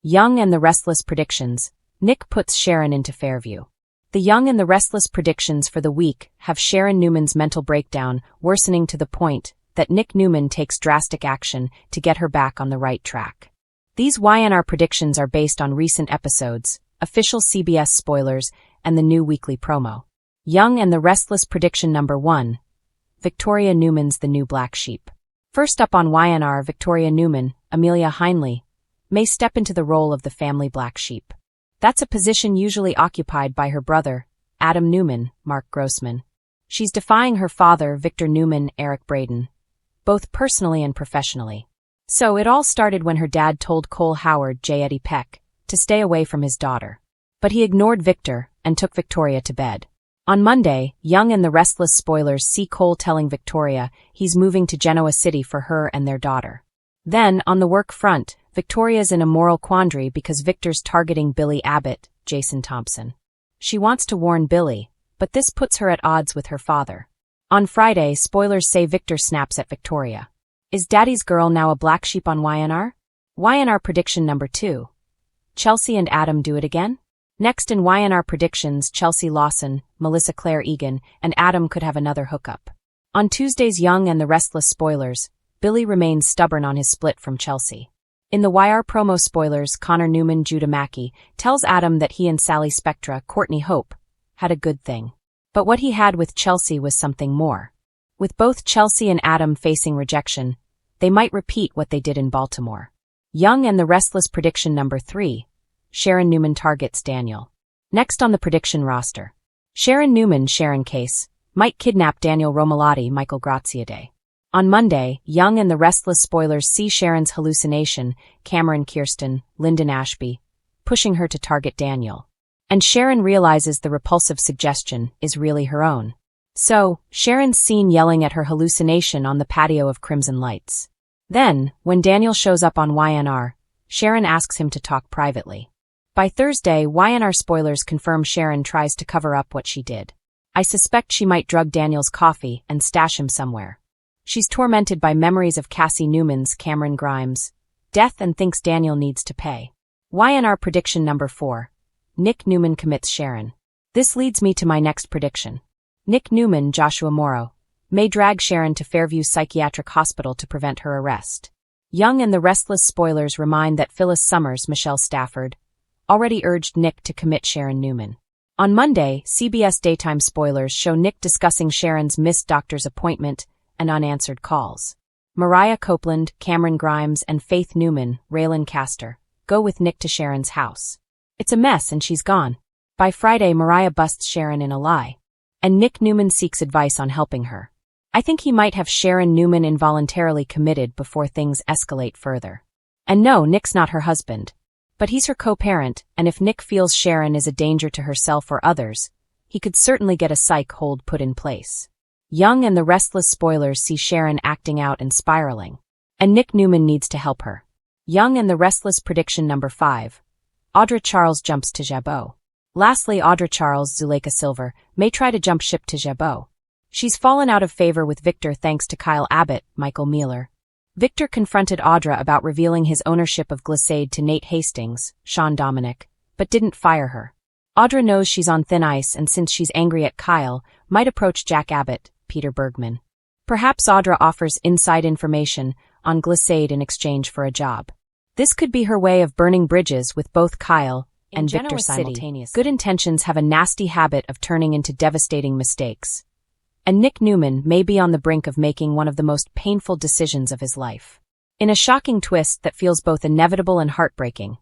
Young and the Restless predictions. Nick puts Sharon into Fairview. The Young and the Restless predictions for the week have Sharon Newman's mental breakdown worsening to the point that Nick Newman takes drastic action to get her back on the right track. These YandR predictions are based on recent episodes, official CBS spoilers, and the new weekly promo. Young and the Restless prediction number 1. Victoria Newman's the new black sheep. First up on YandR, Victoria Newman, Amelia Heinle, may step into the role of the family black sheep. That's a position usually occupied by her brother, Adam Newman, Mark Grossman. She's defying her father, Victor Newman, Eric Braeden, both personally and professionally. So it all started when her dad told Cole Howard, J. Eddie Peck, to stay away from his daughter. But he ignored Victor and took Victoria to bed. On Monday, Young and the Restless spoilers see Cole telling Victoria he's moving to Genoa City for her and their daughter. Then, on the work front, Victoria's in a moral quandary because Victor's targeting Billy Abbott, Jason Thompson. She wants to warn Billy, but this puts her at odds with her father. On Friday, spoilers say Victor snaps at Victoria. Is Daddy's girl now a black sheep on YandR? YandR prediction number 2. Chelsea and Adam do it again? Next in YandR predictions, Chelsea Lawson, Melissa Claire Egan, and Adam could have another hookup. On Tuesday's Young and the Restless spoilers, Billy remains stubborn on his split from Chelsea. In the YandR promo spoilers, Connor Newman Judah Mackey tells Adam that he and Sally Spectra, Courtney Hope, had a good thing. But what he had with Chelsea was something more. With both Chelsea and Adam facing rejection, they might repeat what they did in Baltimore. Young and the Restless prediction number 3. Sharon Newman targets Daniel. Next on the prediction roster. Sharon Newman, Sharon Case, might kidnap Daniel Romalotti, Michael Graziadei. On Monday, Young and the Restless spoilers see Sharon's hallucination, Cameron Kirsten, Lyndon Ashby, pushing her to target Daniel. And Sharon realizes the repulsive suggestion is really her own. So, Sharon's seen yelling at her hallucination on the patio of Crimson Lights. Then, when Daniel shows up on YandR, Sharon asks him to talk privately. By Thursday, YandR spoilers confirm Sharon tries to cover up what she did. I suspect she might drug Daniel's coffee and stash him somewhere. She's tormented by memories of Cassie Newman's, Cameron Grimes' death and thinks Daniel needs to pay. YandR prediction number 4. Nick Newman commits Sharon. This leads me to my next prediction. Nick Newman, Joshua Morrow, may drag Sharon to Fairview Psychiatric Hospital to prevent her arrest. Young and the Restless spoilers remind that Phyllis Summers, Michelle Stafford, already urged Nick to commit Sharon Newman. On Monday, CBS daytime spoilers show Nick discussing Sharon's missed doctor's appointment and unanswered calls. Mariah Copeland, Cameron Grimes, and Faith Newman, Raylan Castor, go with Nick to Sharon's house. It's a mess and she's gone. By Friday, Mariah busts Sharon in a lie. And Nick Newman seeks advice on helping her. I think he might have Sharon Newman involuntarily committed before things escalate further. And no, Nick's not her husband. But he's her co-parent, and if Nick feels Sharon is a danger to herself or others, he could certainly get a psych hold put in place. Young and the Restless spoilers see Sharon acting out and spiraling. And Nick Newman needs to help her. Young and the Restless prediction number 5. Audra Charles jumps to Jabot. Lastly, Audra Charles, Zuleika Silver, may try to jump ship to Jabot. She's fallen out of favor with Victor thanks to Kyle Abbott, Michael Mealer. Victor confronted Audra about revealing his ownership of Glissade to Nate Hastings, Sean Dominic, but didn't fire her. Audra knows she's on thin ice and since she's angry at Kyle, might approach Jack Abbott, Peter Bergman. Perhaps Audra offers inside information on Glissade in exchange for a job. This could be her way of burning bridges with both Kyle and Victor simultaneously. Good intentions have a nasty habit of turning into devastating mistakes. And Nick Newman may be on the brink of making one of the most painful decisions of his life. In a shocking twist that feels both inevitable and heartbreaking,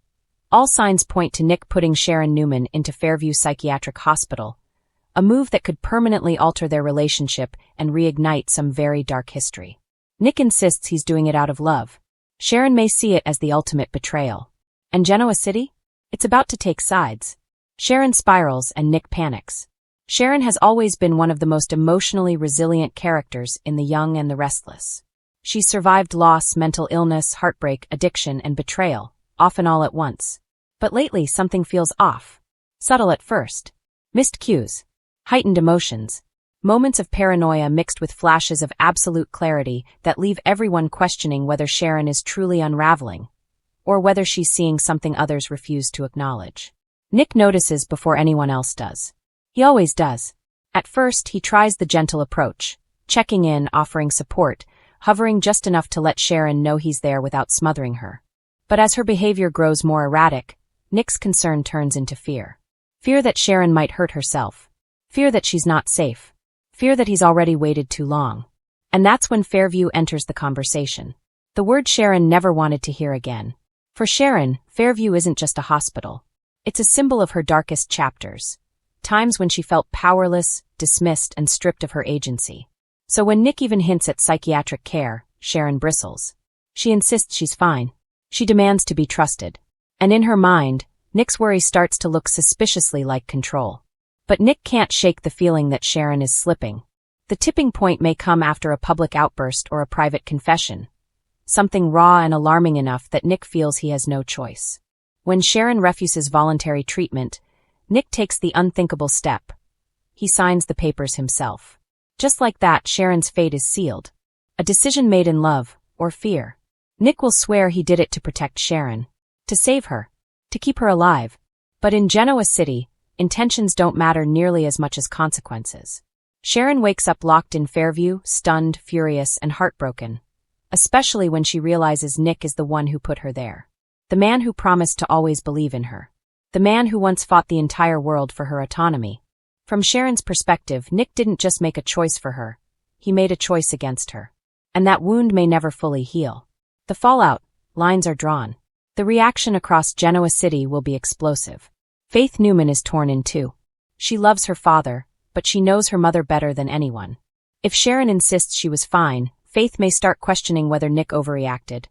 all signs point to Nick putting Sharon Newman into Fairview Psychiatric Hospital, a move that could permanently alter their relationship and reignite some very dark history. Nick insists he's doing it out of love. Sharon may see it as the ultimate betrayal. And Genoa City? It's about to take sides. Sharon spirals and Nick panics. Sharon has always been one of the most emotionally resilient characters in The Young and the Restless. She's survived loss, mental illness, heartbreak, addiction, and betrayal, often all at once. But lately something feels off. Subtle at first. Missed cues. Heightened emotions. Moments of paranoia mixed with flashes of absolute clarity that leave everyone questioning whether Sharon is truly unraveling, or whether she's seeing something others refuse to acknowledge. Nick notices before anyone else does. He always does. At first, he tries the gentle approach, checking in, offering support, hovering just enough to let Sharon know he's there without smothering her. But as her behavior grows more erratic, Nick's concern turns into fear. Fear that Sharon might hurt herself. Fear that she's not safe. Fear that he's already waited too long. And that's when Fairview enters the conversation. The word Sharon never wanted to hear again. For Sharon, Fairview isn't just a hospital. It's a symbol of her darkest chapters. Times when she felt powerless, dismissed, and stripped of her agency. So when Nick even hints at psychiatric care, Sharon bristles. She insists she's fine. She demands to be trusted. And in her mind, Nick's worry starts to look suspiciously like control. But Nick can't shake the feeling that Sharon is slipping. The tipping point may come after a public outburst or a private confession. Something raw and alarming enough that Nick feels he has no choice. When Sharon refuses voluntary treatment, Nick takes the unthinkable step. He signs the papers himself. Just like that, Sharon's fate is sealed. A decision made in love, or fear. Nick will swear he did it to protect Sharon. To save her. To keep her alive. But in Genoa City, intentions don't matter nearly as much as consequences. Sharon wakes up locked in Fairview, stunned, furious, and heartbroken. Especially when she realizes Nick is the one who put her there. The man who promised to always believe in her. The man who once fought the entire world for her autonomy. From Sharon's perspective, Nick didn't just make a choice for her. He made a choice against her. And that wound may never fully heal. The fallout, lines are drawn. The reaction across Genoa City will be explosive. Faith Newman is torn in two. She loves her father, but she knows her mother better than anyone. If Sharon insists she was fine, Faith may start questioning whether Nick overreacted.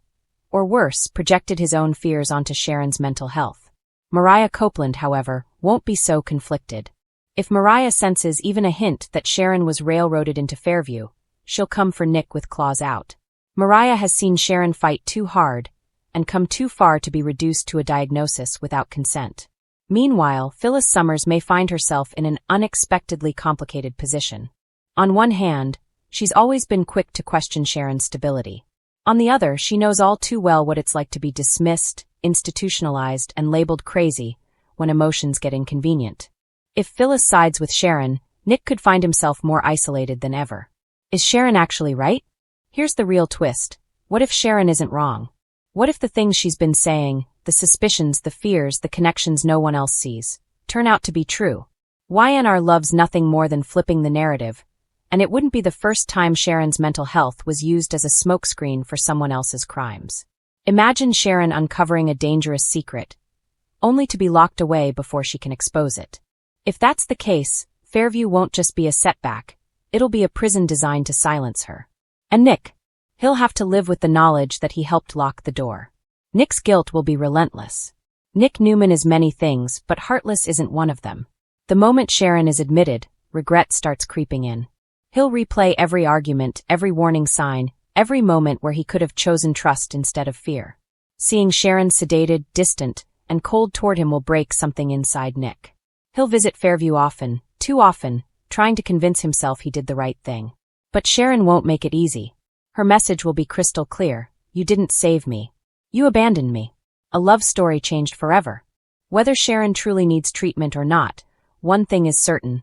Or worse, projected his own fears onto Sharon's mental health. Mariah Copeland, however, won't be so conflicted. If Mariah senses even a hint that Sharon was railroaded into Fairview, she'll come for Nick with claws out. Mariah has seen Sharon fight too hard and come too far to be reduced to a diagnosis without consent. Meanwhile, Phyllis Summers may find herself in an unexpectedly complicated position. On one hand, she's always been quick to question Sharon's stability. On the other, she knows all too well what it's like to be dismissed, institutionalized, and labeled crazy when emotions get inconvenient. If Phyllis sides with Sharon, Nick could find himself more isolated than ever. Is Sharon actually right? Here's the real twist. What if Sharon isn't wrong? What if the things she's been saying, the suspicions, the fears, the connections no one else sees, turn out to be true? YandR loves nothing more than flipping the narrative, and it wouldn't be the first time Sharon's mental health was used as a smokescreen for someone else's crimes. Imagine Sharon uncovering a dangerous secret, only to be locked away before she can expose it. If that's the case, Fairview won't just be a setback, it'll be a prison designed to silence her. And Nick? He'll have to live with the knowledge that he helped lock the door. Nick's guilt will be relentless. Nick Newman is many things, but heartless isn't one of them. The moment Sharon is admitted, regret starts creeping in. He'll replay every argument, every warning sign, every moment where he could have chosen trust instead of fear. Seeing Sharon sedated, distant, and cold toward him will break something inside Nick. He'll visit Fairview often, too often, trying to convince himself he did the right thing. But Sharon won't make it easy. Her message will be crystal clear. You didn't save me. You abandoned me. A love story changed forever. Whether Sharon truly needs treatment or not, one thing is certain.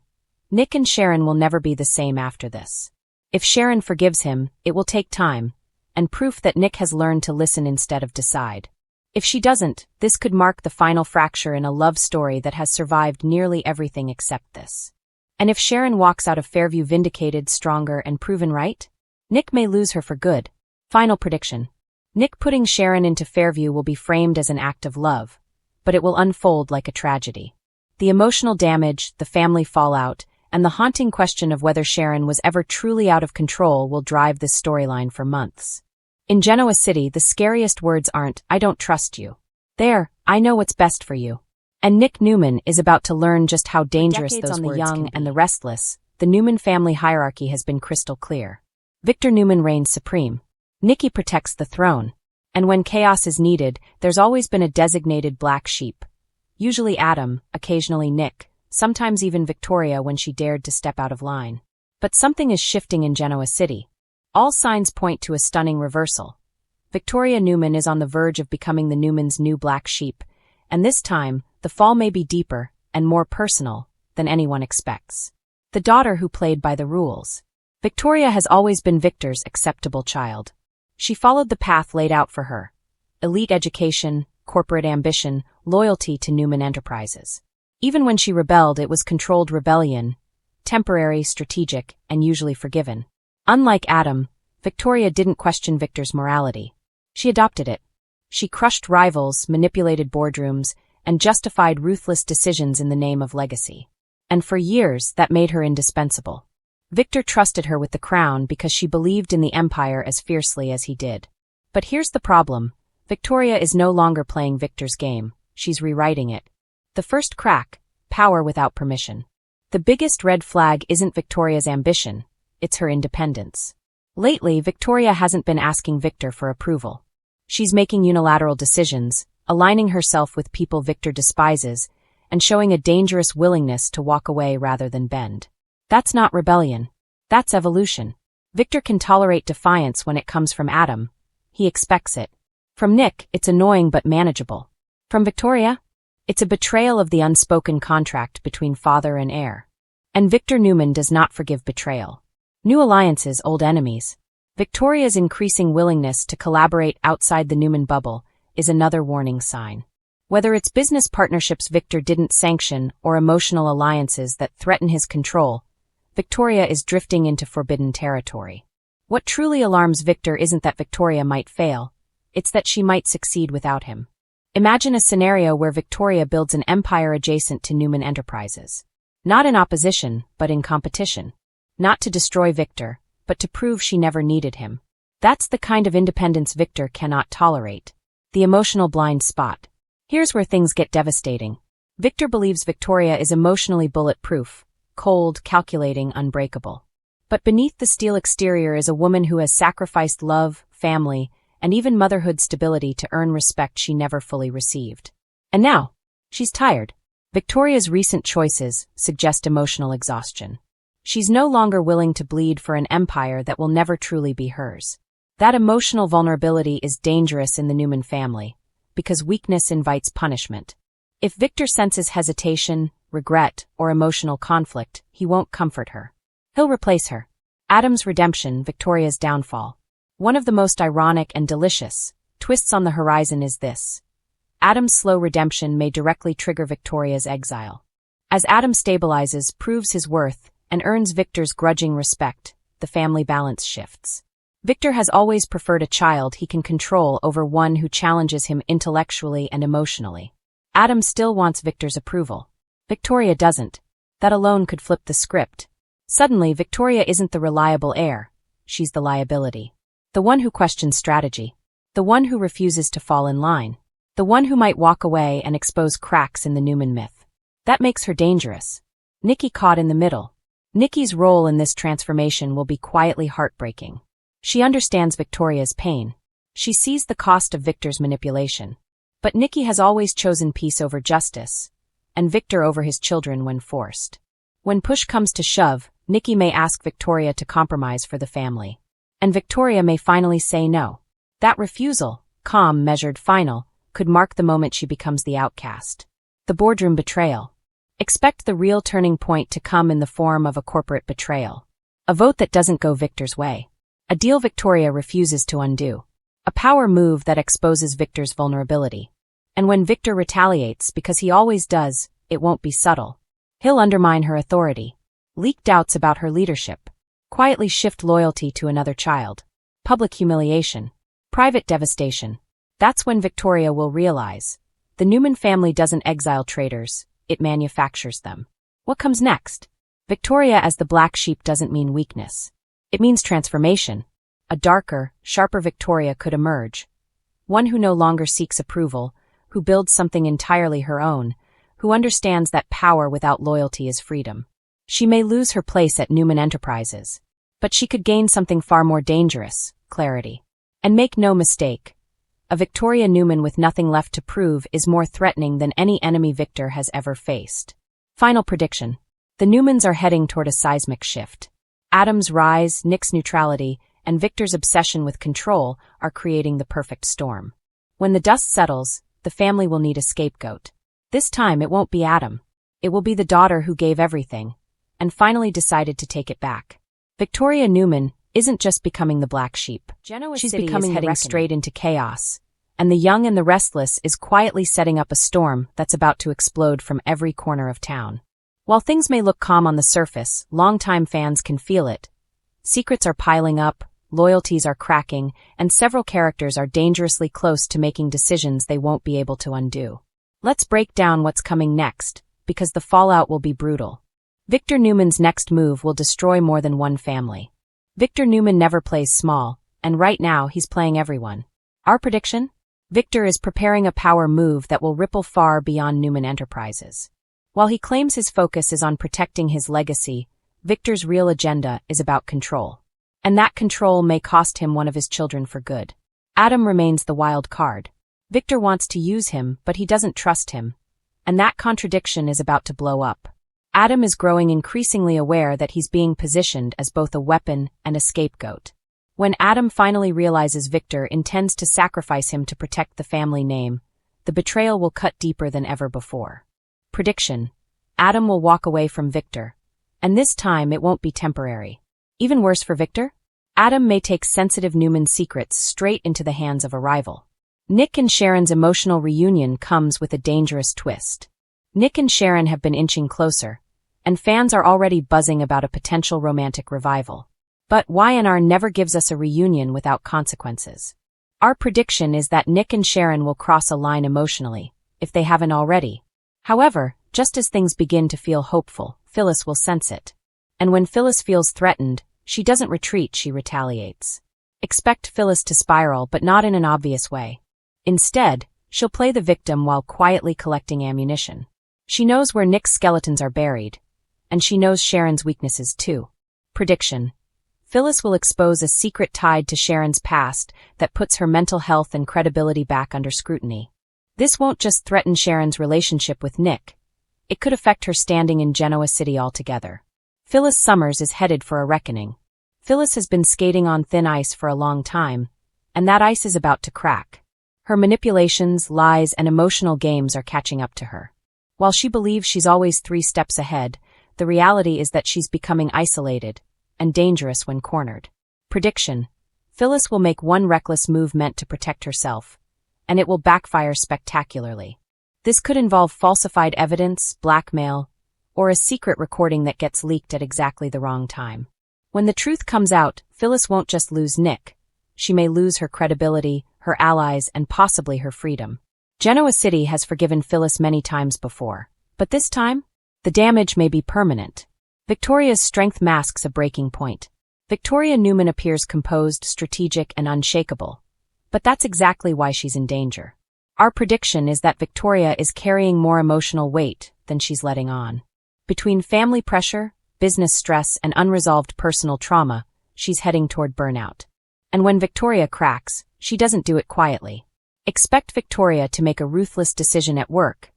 Nick and Sharon will never be the same after this. If Sharon forgives him, it will take time, and proof that Nick has learned to listen instead of decide. If she doesn't, this could mark the final fracture in a love story that has survived nearly everything except this. And if Sharon walks out of Fairview vindicated, stronger, and proven right, Nick may lose her for good. Final prediction. Nick putting Sharon into Fairview will be framed as an act of love, but it will unfold like a tragedy. The emotional damage, the family fallout, and the haunting question of whether Sharon was ever truly out of control will drive this storyline for months. In Genoa City, the scariest words aren't, "I don't trust you." They're, "I know what's best for you." And Nick Newman is about to learn just how dangerous those words can be. On the young and the restless, the Newman family hierarchy has been crystal clear. Victor Newman reigns supreme. Nicky protects the throne. And when chaos is needed, there's always been a designated black sheep. Usually Adam, occasionally Nick, sometimes even Victoria when she dared to step out of line. But something is shifting in Genoa City. All signs point to a stunning reversal. Victoria Newman is on the verge of becoming the Newmans' new black sheep, and this time, the fall may be deeper and more personal than anyone expects. The daughter who played by the rules. Victoria has always been Victor's acceptable child. She followed the path laid out for her. Elite education, corporate ambition, loyalty to Newman Enterprises. Even when she rebelled, it was controlled rebellion, temporary, strategic, and usually forgiven. Unlike Adam, Victoria didn't question Victor's morality. She adopted it. She crushed rivals, manipulated boardrooms, and justified ruthless decisions in the name of legacy. And for years, that made her indispensable. Victor trusted her with the crown because she believed in the empire as fiercely as he did. But here's the problem. Victoria is no longer playing Victor's game. She's rewriting it. The first crack: power without permission. The biggest red flag isn't Victoria's ambition, it's her independence. Lately, Victoria hasn't been asking Victor for approval. She's making unilateral decisions, aligning herself with people Victor despises, and showing a dangerous willingness to walk away rather than bend. That's not rebellion. That's evolution. Victor can tolerate defiance when it comes from Adam. He expects it. From Nick, it's annoying but manageable. From Victoria, it's a betrayal of the unspoken contract between father and heir. And Victor Newman does not forgive betrayal. New alliances, old enemies. Victoria's increasing willingness to collaborate outside the Newman bubble is another warning sign. Whether it's business partnerships Victor didn't sanction or emotional alliances that threaten his control, Victoria is drifting into forbidden territory. What truly alarms Victor isn't that Victoria might fail, it's that she might succeed without him. Imagine a scenario where Victoria builds an empire adjacent to Newman Enterprises. Not in opposition, but in competition. Not to destroy Victor, but to prove she never needed him. That's the kind of independence Victor cannot tolerate. The emotional blind spot. Here's where things get devastating. Victor believes Victoria is emotionally bulletproof, cold, calculating, unbreakable. But beneath the steel exterior is a woman who has sacrificed love, family, and even motherhood stability to earn respect she never fully received. And now, she's tired. Victoria's recent choices suggest emotional exhaustion. She's no longer willing to bleed for an empire that will never truly be hers. That emotional vulnerability is dangerous in the Newman family, because weakness invites punishment. If Victor senses hesitation, regret, or emotional conflict, he won't comfort her. He'll replace her. Adam's redemption, Victoria's downfall. One of the most ironic and delicious twists on the horizon is this. Adam's slow redemption may directly trigger Victoria's exile. As Adam stabilizes, proves his worth, and earns Victor's grudging respect, the family balance shifts. Victor has always preferred a child he can control over one who challenges him intellectually and emotionally. Adam still wants Victor's approval. Victoria doesn't. That alone could flip the script. Suddenly, Victoria isn't the reliable heir. She's the liability. The one who questions strategy. The one who refuses to fall in line. The one who might walk away and expose cracks in the Newman myth. That makes her dangerous. Nikki caught in the middle. Nikki's role in this transformation will be quietly heartbreaking. She understands Victoria's pain. She sees the cost of Victor's manipulation. But Nikki has always chosen peace over justice, and Victor over his children when forced. When push comes to shove, Nikki may ask Victoria to compromise for the family. And Victoria may finally say no. That refusal, calm, measured, final, could mark the moment she becomes the outcast. The boardroom betrayal. Expect the real turning point to come in the form of a corporate betrayal. A vote that doesn't go Victor's way. A deal Victoria refuses to undo. A power move that exposes Victor's vulnerability. And when Victor retaliates, because he always does, it won't be subtle. He'll undermine her authority. Leak doubts about her leadership. Quietly shift loyalty to another child. Public humiliation. Private devastation. That's when Victoria will realize. The Newman family doesn't exile traitors, it manufactures them. What comes next? Victoria as the black sheep doesn't mean weakness. It means transformation. A darker, sharper Victoria could emerge. One who no longer seeks approval, who builds something entirely her own, who understands that power without loyalty is freedom. She may lose her place at Newman Enterprises, but she could gain something far more dangerous, clarity. And make no mistake, a Victoria Newman with nothing left to prove is more threatening than any enemy Victor has ever faced. Final prediction. The Newmans are heading toward a seismic shift. Adam's rise, Nick's neutrality, and Victor's obsession with control are creating the perfect storm. When the dust settles, the family will need a scapegoat. This time it won't be Adam. It will be the daughter who gave everything, and finally decided to take it back. Victoria Newman isn't just becoming the black sheep. She's becoming heading straight into chaos, and the young and the restless is quietly setting up a storm that's about to explode from every corner of town. While things may look calm on the surface, longtime fans can feel it. Secrets are piling up, loyalties are cracking, and several characters are dangerously close to making decisions they won't be able to undo. Let's break down what's coming next, because the fallout will be brutal. Victor Newman's next move will destroy more than one family. Victor Newman never plays small, and right now he's playing everyone. Our prediction? Victor is preparing a power move that will ripple far beyond Newman Enterprises. While he claims his focus is on protecting his legacy, Victor's real agenda is about control. And that control may cost him one of his children for good. Adam remains the wild card. Victor wants to use him, but he doesn't trust him. And that contradiction is about to blow up. Adam is growing increasingly aware that he's being positioned as both a weapon and a scapegoat. When Adam finally realizes Victor intends to sacrifice him to protect the family name, the betrayal will cut deeper than ever before. Prediction: Adam will walk away from Victor, and this time it won't be temporary. Even worse for Victor, Adam may take sensitive Newman's secrets straight into the hands of a rival. Nick and Sharon's emotional reunion comes with a dangerous twist. Nick and Sharon have been inching closer, and fans are already buzzing about a potential romantic revival. But YandR never gives us a reunion without consequences. Our prediction is that Nick and Sharon will cross a line emotionally, if they haven't already. However, just as things begin to feel hopeful, Phyllis will sense it. And when Phyllis feels threatened, she doesn't retreat, she retaliates. Expect Phyllis to spiral, but not in an obvious way. Instead, she'll play the victim while quietly collecting ammunition. She knows where Nick's skeletons are buried, and she knows Sharon's weaknesses too. Prediction: Phyllis will expose a secret tied to Sharon's past that puts her mental health and credibility back under scrutiny. This won't just threaten Sharon's relationship with Nick. It could affect her standing in Genoa City altogether. Phyllis Summers is headed for a reckoning. Phyllis has been skating on thin ice for a long time, and that ice is about to crack. Her manipulations, lies, and emotional games are catching up to her. While she believes she's always 3 steps ahead, the reality is that she's becoming isolated and dangerous when cornered. Prediction: Phyllis will make one reckless move meant to protect herself, and it will backfire spectacularly. This could involve falsified evidence, blackmail, or a secret recording that gets leaked at exactly the wrong time. When the truth comes out, Phyllis won't just lose Nick. She may lose her credibility, her allies, and possibly her freedom. Genoa City has forgiven Phyllis many times before, but this time, the damage may be permanent. Victoria's strength masks a breaking point. Victoria Newman appears composed, strategic, and unshakable, but that's exactly why she's in danger. Our prediction is that Victoria is carrying more emotional weight than she's letting on. Between family pressure, business stress, and unresolved personal trauma, she's heading toward burnout. And when Victoria cracks, she doesn't do it quietly. Expect Victoria to make a ruthless decision at work,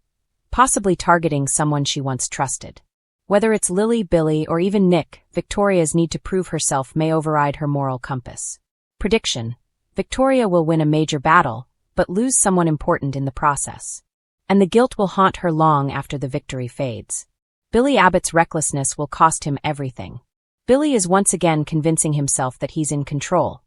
possibly targeting someone she once trusted. Whether it's Lily, Billy, or even Nick, Victoria's need to prove herself may override her moral compass. Prediction: Victoria will win a major battle, but lose someone important in the process. And the guilt will haunt her long after the victory fades. Billy Abbott's recklessness will cost him everything. Billy is once again convincing himself that he's in control,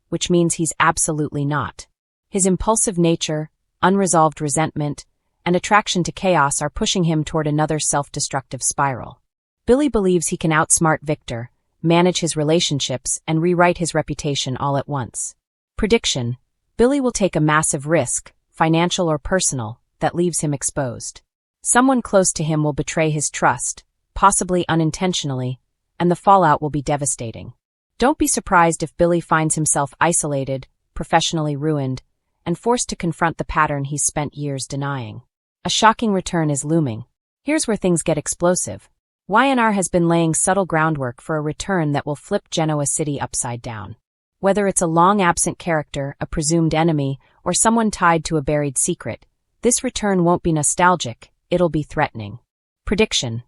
which means he's absolutely not. His impulsive nature, unresolved resentment, and attraction to chaos are pushing him toward another self-destructive spiral. Billy believes he can outsmart Victor, manage his relationships, and rewrite his reputation all at once. Prediction: Billy will take a massive risk, financial or personal, that leaves him exposed. Someone close to him will betray his trust, possibly unintentionally, and the fallout will be devastating. Don't be surprised if Billy finds himself isolated, professionally ruined, and forced to confront the pattern he's spent years denying. A shocking return is looming. Here's where things get explosive. YandR has been laying subtle groundwork for a return that will flip Genoa City upside down. Whether it's a long-absent character, a presumed enemy, or someone tied to a buried secret, this return won't be nostalgic, it'll be threatening. Prediction: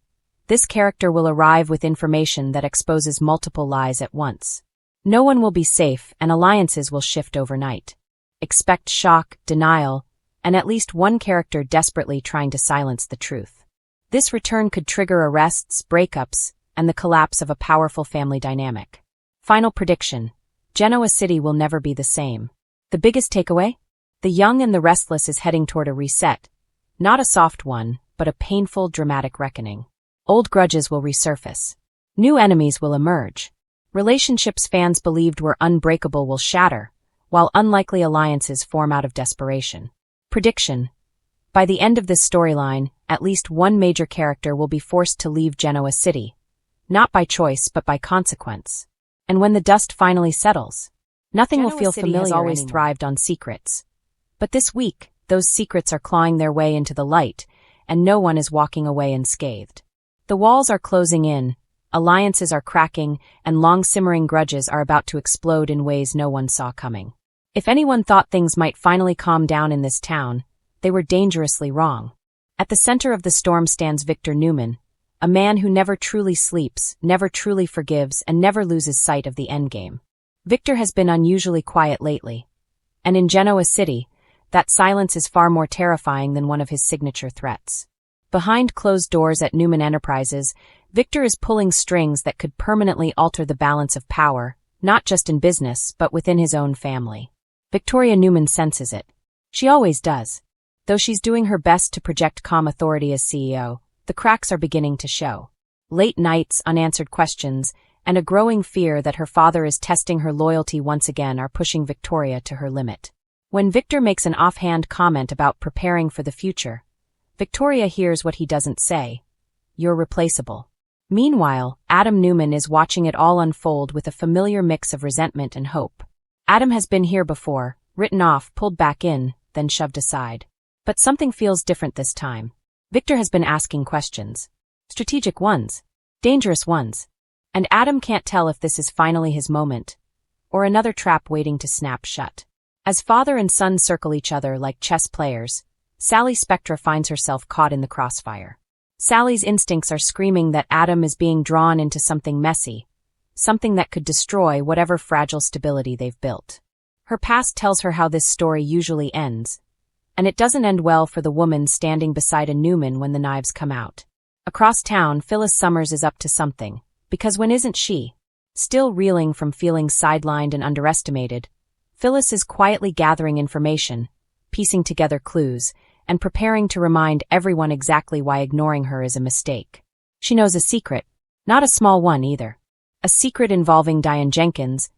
This character will arrive with information that exposes multiple lies at once. No one will be safe and alliances will shift overnight. Expect shock, denial, and at least one character desperately trying to silence the truth. This return could trigger arrests, breakups, and the collapse of a powerful family dynamic. Final prediction: Genoa City will never be the same. The biggest takeaway? The young and the restless is heading toward a reset. Not a soft one, but a painful, dramatic reckoning. Old grudges will resurface. New enemies will emerge. Relationships fans believed were unbreakable will shatter, while unlikely alliances form out of desperation. Prediction: by the end of this storyline, at least one major character will be forced to leave Genoa City. Not by choice, but by consequence. And when the dust finally settles, nothing will feel familiar. Genoa City has always thrived on secrets. But this week, those secrets are clawing their way into the light, and no one is walking away unscathed. The walls are closing in, alliances are cracking, and long-simmering grudges are about to explode in ways no one saw coming. If anyone thought things might finally calm down in this town, they were dangerously wrong. At the center of the storm stands Victor Newman, a man who never truly sleeps, never truly forgives, and never loses sight of the endgame. Victor has been unusually quiet lately. And in Genoa City, that silence is far more terrifying than one of his signature threats. Behind closed doors at Newman Enterprises, Victor is pulling strings that could permanently alter the balance of power, not just in business, but within his own family. Victoria Newman senses it. She always does. Though she's doing her best to project calm authority as CEO, the cracks are beginning to show. Late nights, unanswered questions, and a growing fear that her father is testing her loyalty once again are pushing Victoria to her limit. When Victor makes an offhand comment about preparing for the future, Victoria hears what he doesn't say. You're replaceable. Meanwhile, Adam Newman is watching it all unfold with a familiar mix of resentment and hope. Adam has been here before, written off, pulled back in, then shoved aside. But something feels different this time. Victor has been asking questions. Strategic ones. Dangerous ones. And Adam can't tell if this is finally his moment, or another trap waiting to snap shut. As father and son circle each other like chess players, Sally Spectra finds herself caught in the crossfire. Sally's instincts are screaming that Adam is being drawn into something messy, something that could destroy whatever fragile stability they've built. Her past tells her how this story usually ends, and it doesn't end well for the woman standing beside a Newman when the knives come out. Across town, Phyllis Summers is up to something, because when isn't she? Still reeling from feeling sidelined and underestimated, Phyllis is quietly gathering information, piecing together clues, and preparing to remind everyone exactly why ignoring her is a mistake. She knows a secret, not a small one either. A secret involving Diane Jenkins,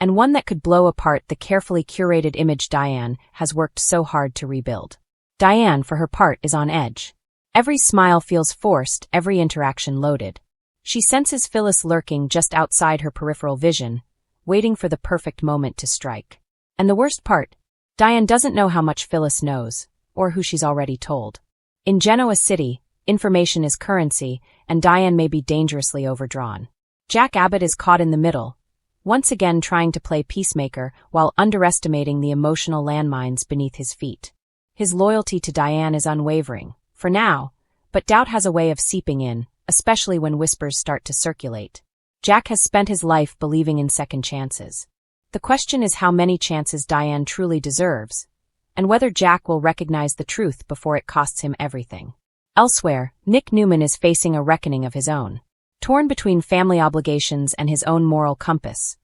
and one that could blow apart the carefully curated image Diane has worked so hard to rebuild. Diane, for her part, is on edge. Every smile feels forced, every interaction loaded. She senses Phyllis lurking just outside her peripheral vision, waiting for the perfect moment to strike. And the worst part, Diane doesn't know how much Phyllis knows, or who she's already told. In Genoa City, information is currency, and Diane may be dangerously overdrawn. Jack Abbott is caught in the middle, once again trying to play peacemaker while underestimating the emotional landmines beneath his feet. His loyalty to Diane is unwavering, for now, but doubt has a way of seeping in, especially when whispers start to circulate. Jack has spent his life believing in second chances. The question is how many chances Diane truly deserves, and whether Jack will recognize the truth before it costs him everything. Elsewhere, Nick Newman is facing a reckoning of his own. Torn between family obligations and his own moral compass,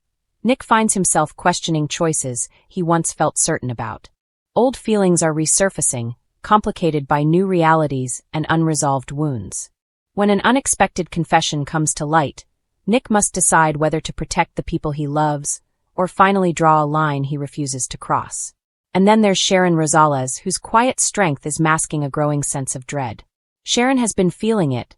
Nick finds himself questioning choices he once felt certain about. Old feelings are resurfacing, complicated by new realities and unresolved wounds. When an unexpected confession comes to light, Nick must decide whether to protect the people he loves or finally draw a line he refuses to cross. And then there's Sharon Rosales, whose quiet strength is masking a growing sense of dread. Sharon has been feeling it,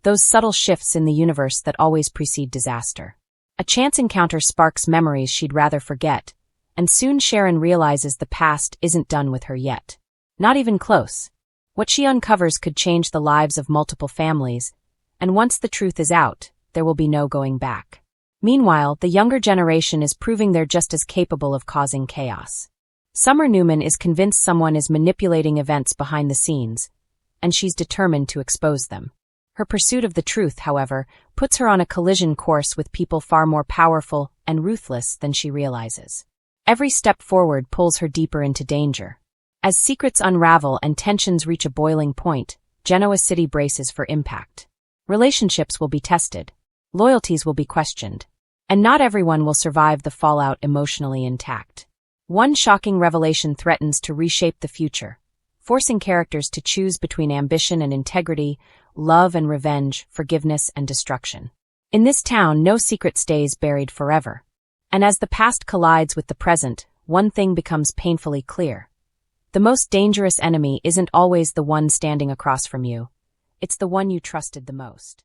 those subtle shifts in the universe that always precede disaster. A chance encounter sparks memories she'd rather forget, and soon Sharon realizes the past isn't done with her yet. Not even close. What she uncovers could change the lives of multiple families, and once the truth is out, there will be no going back. Meanwhile, the younger generation is proving they're just as capable of causing chaos. Summer Newman is convinced someone is manipulating events behind the scenes, and she's determined to expose them. Her pursuit of the truth, however, puts her on a collision course with people far more powerful, and ruthless than she realizes. Every step forward pulls her deeper into danger. As secrets unravel and tensions reach a boiling point, Genoa City braces for impact. Relationships will be tested. Loyalties will be questioned. And not everyone will survive the fallout emotionally intact. One shocking revelation threatens to reshape the future, forcing characters to choose between ambition and integrity, love and revenge, forgiveness and destruction. In this town, no secret stays buried forever. And as the past collides with the present, one thing becomes painfully clear. The most dangerous enemy isn't always the one standing across from you. It's the one you trusted the most.